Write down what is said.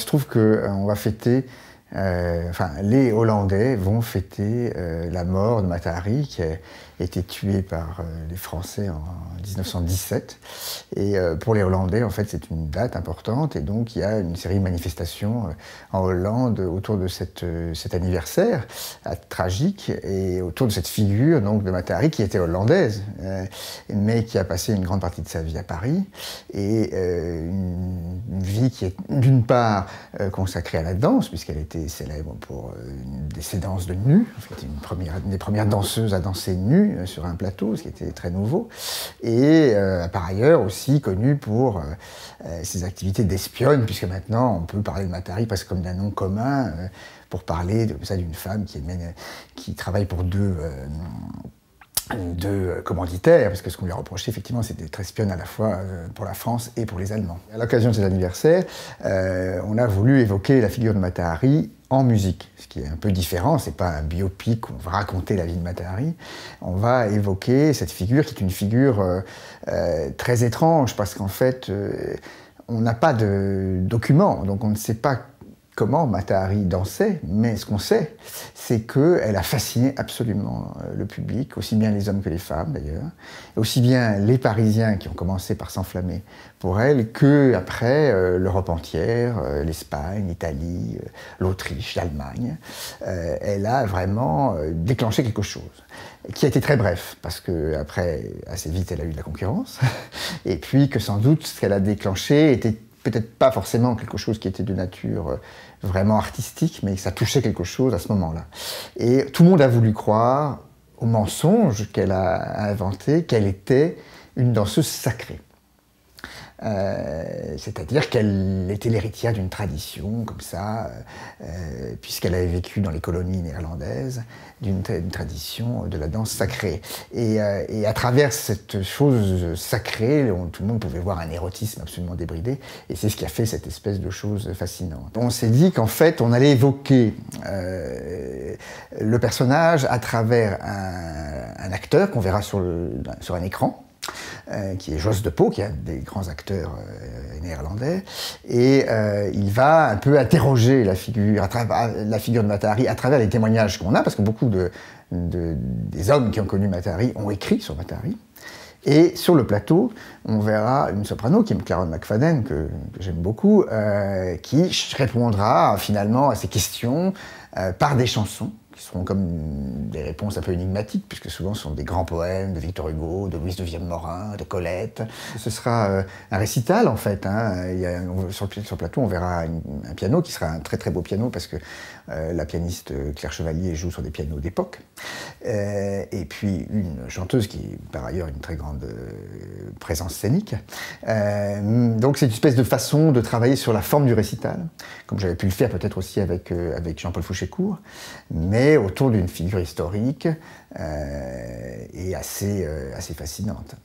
trouve qu'on va fêter, les Hollandais vont fêter la mort de Mata Hari, qui a été tué par les Français en 1917. Et pour les Hollandais, en fait, c'est une date importante. Et donc, il y a une série de manifestations en Hollande autour de cet anniversaire tragique et autour de cette figure donc, de Mata Hari, qui était hollandaise, mais qui a passé une grande partie de sa vie à Paris. Et une vie qui est d'une part consacrée à la danse, puisqu'elle était célèbre pour ses danses de nu. En fait, une des premières danseuses à danser nue sur un plateau, ce qui était très nouveau. Et par ailleurs aussi connue pour ses activités d'espionne, puisque maintenant on peut parler de Mata Hari presque comme d'un nom commun pour parler d'une femme qui travaille pour deux commanditaires, parce que ce qu'on lui a reproché, effectivement, c'était d'être espionne à la fois pour la France et pour les Allemands. À l'occasion de cet anniversaire, on a voulu évoquer la figure de Mata Hari en musique, ce qui est un peu différent. C'est pas un biopic où on va raconter la vie de Mata Hari. On va évoquer cette figure qui est une figure très étrange, parce qu'en fait, on n'a pas de documents, donc on ne sait pas comment Mata Hari dansait, mais ce qu'on sait, c'est qu'elle a fasciné absolument le public, aussi bien les hommes que les femmes d'ailleurs, aussi bien les Parisiens qui ont commencé par s'enflammer pour elle, que après l'Europe entière, l'Espagne, l'Italie, l'Autriche, l'Allemagne. Elle a vraiment déclenché quelque chose, qui a été très bref, parce qu'après, assez vite, elle a eu de la concurrence, et puis que sans doute, ce qu'elle a déclenché était peut-être pas forcément quelque chose qui était de nature vraiment artistique, mais ça touchait quelque chose à ce moment-là. Et tout le monde a voulu croire au mensonge qu'elle a inventé, qu'elle était une danseuse sacrée. C'est-à-dire qu'elle était l'héritière d'une tradition, comme ça, puisqu'elle avait vécu dans les colonies néerlandaises, d'une tradition de la danse sacrée. Et à travers cette chose sacrée, tout le monde pouvait voir un érotisme absolument débridé, et c'est ce qui a fait cette espèce de chose fascinante. On s'est dit qu'en fait, on allait évoquer le personnage à travers un acteur qu'on verra sur un écran, qui est Jos de Pauw, qui est un des grands acteurs néerlandais, et il va un peu interroger la figure de Mata Hari à travers les témoignages qu'on a, parce que beaucoup des hommes qui ont connu Mata Hari ont écrit sur Mata Hari. Et sur le plateau, on verra une soprano, Kim Claren-Macfadden, que j'aime beaucoup, qui répondra finalement à ces questions par des chansons, qui seront comme des réponses un peu énigmatiques, puisque souvent ce sont des grands poèmes de Victor Hugo, de Louise de Vienne-Morin, de Colette. Ce sera un récital, en fait. Sur le plateau, on verra un piano qui sera un très très beau piano, parce que la pianiste Claire Chevalier joue sur des pianos d'époque. Et puis une chanteuse qui est par ailleurs une très grande présence scénique. Donc c'est une espèce de façon de travailler sur la forme du récital, comme j'avais pu le faire peut-être aussi avec Jean-Paul Fouchécourt, mais autour d'une figure historique et assez fascinante.